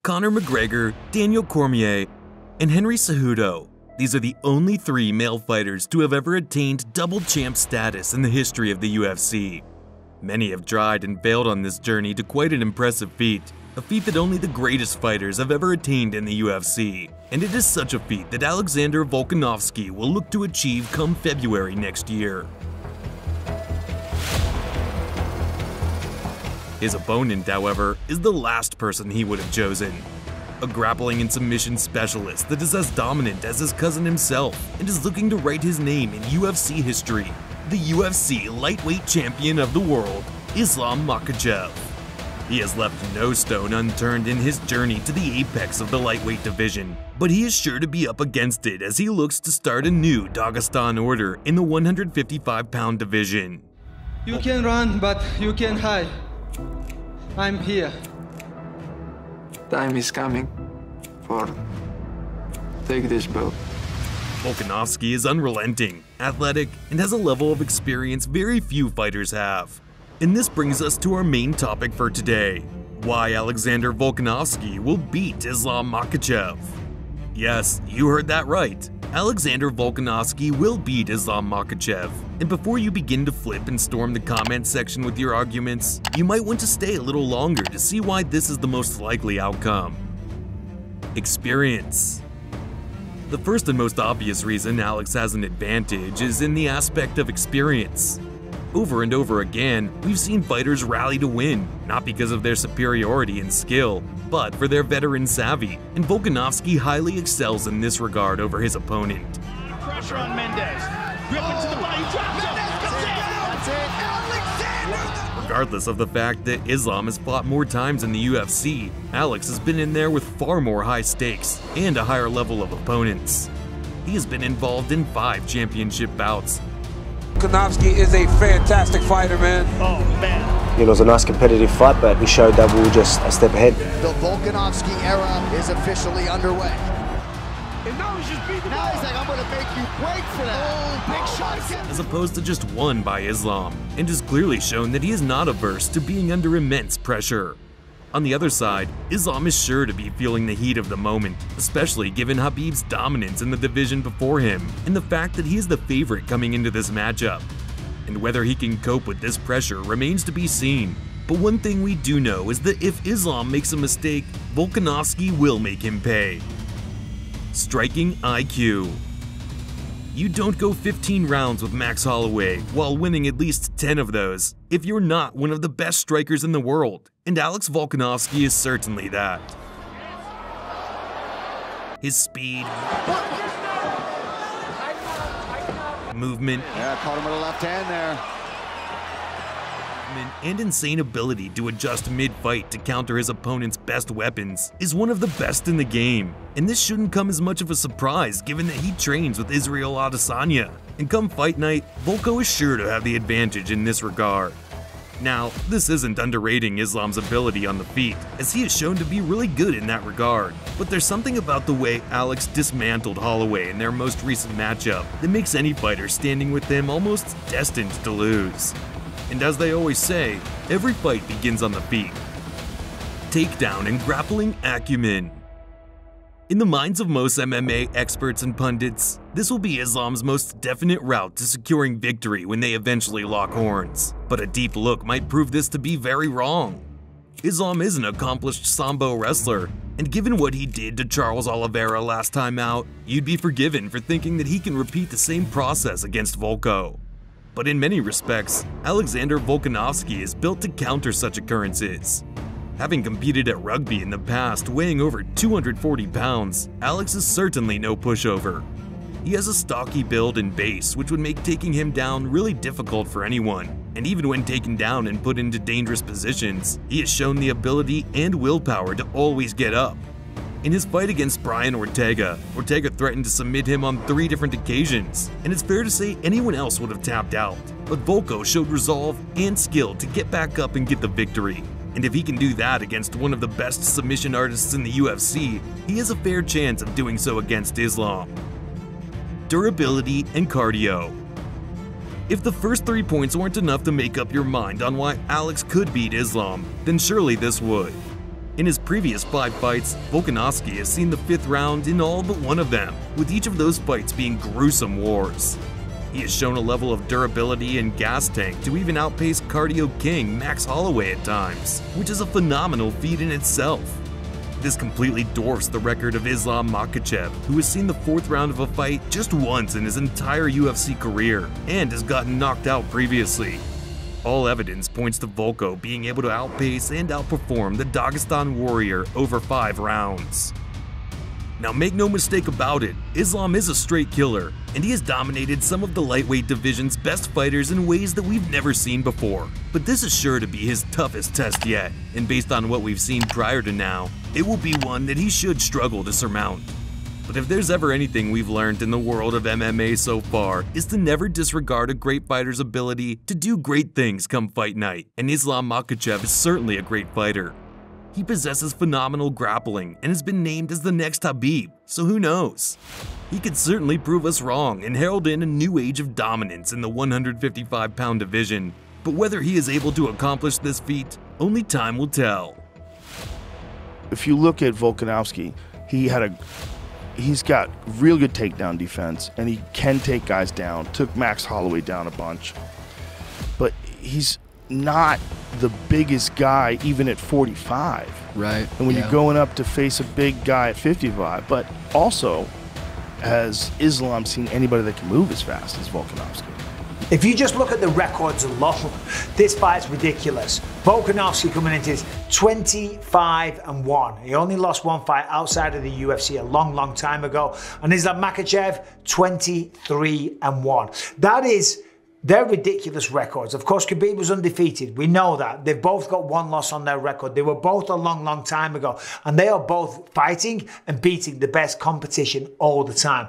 Conor McGregor, Daniel Cormier, and Henry Cejudo. These are the only 3 male fighters to have ever attained double champ status in the history of the UFC. Many have tried and failed on this journey to quite an impressive feat, a feat that only the greatest fighters have ever attained in the UFC, and it is such a feat that Alexander Volkanovski will look to achieve come February next year. His opponent, however, is the last person he would have chosen. A grappling and submission specialist that is as dominant as his cousin himself and is looking to write his name in UFC history. The UFC lightweight champion of the world, Islam Makhachev. He has left no stone unturned in his journey to the apex of the lightweight division, but he is sure to be up against it as he looks to start a new Dagestan order in the 155-pound division. You can run, but you can hide. I'm here. Time is coming for take this belt. Volkanovski is unrelenting, athletic, and has a level of experience very few fighters have. And this brings us to our main topic for today: why Alexander Volkanovski will beat Islam Makhachev. Yes, you heard that right. Alexander Volkanovski will beat Islam Makhachev. And before you begin to flip and storm the comment section with your arguments, you might want to stay a little longer to see why this is the most likely outcome. Experience. The first and most obvious reason Alex has an advantage is in the aspect of experience. Over and over again, we've seen fighters rally to win, not because of their superiority and skill, but for their veteran savvy, and Volkanovski highly excels in this regard over his opponent. Pressure on Mendez. Grip into the body, drops him. That's it. Alexander! Regardless of the fact that Islam has fought more times in the UFC, Alex has been in there with far more high stakes and a higher level of opponents. He has been involved in 5 championship bouts. Volkanovski is a fantastic fighter, man. Oh, man. It was a nice competitive fight, but we showed that we were just a step ahead. The Volkanovski era is officially underway. And now he's just beating Now he's like, I'm going to make you break for that. Oh, big shot. As opposed to just one by Islam, and has clearly shown that he is not averse to being under immense pressure. On the other side, Islam is sure to be feeling the heat of the moment, especially given Khabib's dominance in the division before him, and the fact that he is the favorite coming into this matchup. And whether he can cope with this pressure remains to be seen. But one thing we do know is that if Islam makes a mistake, Volkanovski will make him pay. Striking IQ. You don't go 15 rounds with Max Holloway while winning at least 10 of those if you're not one of the best strikers in the world, and Alex Volkanovski is certainly that. His speed, movement, Caught him with a left hand there. and insane ability to adjust mid-fight to counter his opponent's best weapons is one of the best in the game, and this shouldn't come as much of a surprise given that he trains with Israel Adesanya, and come fight night, Volko is sure to have the advantage in this regard. Now, this isn't underrating Islam's ability on the feet, as he is shown to be really good in that regard, but there's something about the way Alex dismantled Holloway in their most recent matchup that makes any fighter standing with him almost destined to lose. And as they always say, every fight begins on the feet. Takedown and grappling acumen. In the minds of most MMA experts and pundits, this will be Islam's most definite route to securing victory when they eventually lock horns. But a deep look might prove this to be very wrong. Islam is an accomplished Sambo wrestler, and given what he did to Charles Oliveira last time out, you'd be forgiven for thinking that he can repeat the same process against Volko. But in many respects, Alexander Volkanovski is built to counter such occurrences. Having competed at rugby in the past, weighing over 240 pounds, Alex is certainly no pushover. He has a stocky build and base, which would make taking him down really difficult for anyone, and even when taken down and put into dangerous positions, he has shown the ability and willpower to always get up. In his fight against Brian Ortega, Ortega threatened to submit him on 3 different occasions, and it's fair to say anyone else would have tapped out, but Volko showed resolve and skill to get back up and get the victory. And if he can do that against one of the best submission artists in the UFC, he has a fair chance of doing so against Islam. Durability and cardio. If the first 3 points weren't enough to make up your mind on why Alex could beat Islam, then surely this would. In his previous 5 fights, Volkanovski has seen the 5th round in all but one of them, with each of those fights being gruesome wars. He has shown a level of durability and gas tank to even outpace cardio king Max Holloway at times, which is a phenomenal feat in itself. This completely dwarfs the record of Islam Makhachev, who has seen the 4th round of a fight just once in his entire UFC career and has gotten knocked out previously. All evidence points to Volko being able to outpace and outperform the Dagestan warrior over 5 rounds. Now make no mistake about it, Islam is a straight killer, and he has dominated some of the lightweight division's best fighters in ways that we've never seen before. But this is sure to be his toughest test yet, and based on what we've seen prior to now, it will be one that he should struggle to surmount. But if there's ever anything we've learned in the world of MMA so far, is to never disregard a great fighter's ability to do great things come fight night, and Islam Makhachev is certainly a great fighter. He possesses phenomenal grappling and has been named as the next Khabib, so who knows? He could certainly prove us wrong and herald in a new age of dominance in the 155-pound division, but whether he is able to accomplish this feat, only time will tell. If you look at Volkanovski, he's got real good takedown defense, and he can take guys down. Took Max Holloway down a bunch, but he's not the biggest guy even at 45. Right. And when you're going up to face a big guy at 55, but also has Islam seen anybody that can move as fast as Volkanovski? If you just look at the records alone, this fight's ridiculous. Volkanovski coming into this 25-1. He only lost 1 fight outside of the UFC a long time ago. And Islam Makhachev, 23-1. They're ridiculous records. Of course, Khabib was undefeated. We know that. They've both got 1 loss on their record. They were both a long time ago. And they are both fighting and beating the best competition all the time.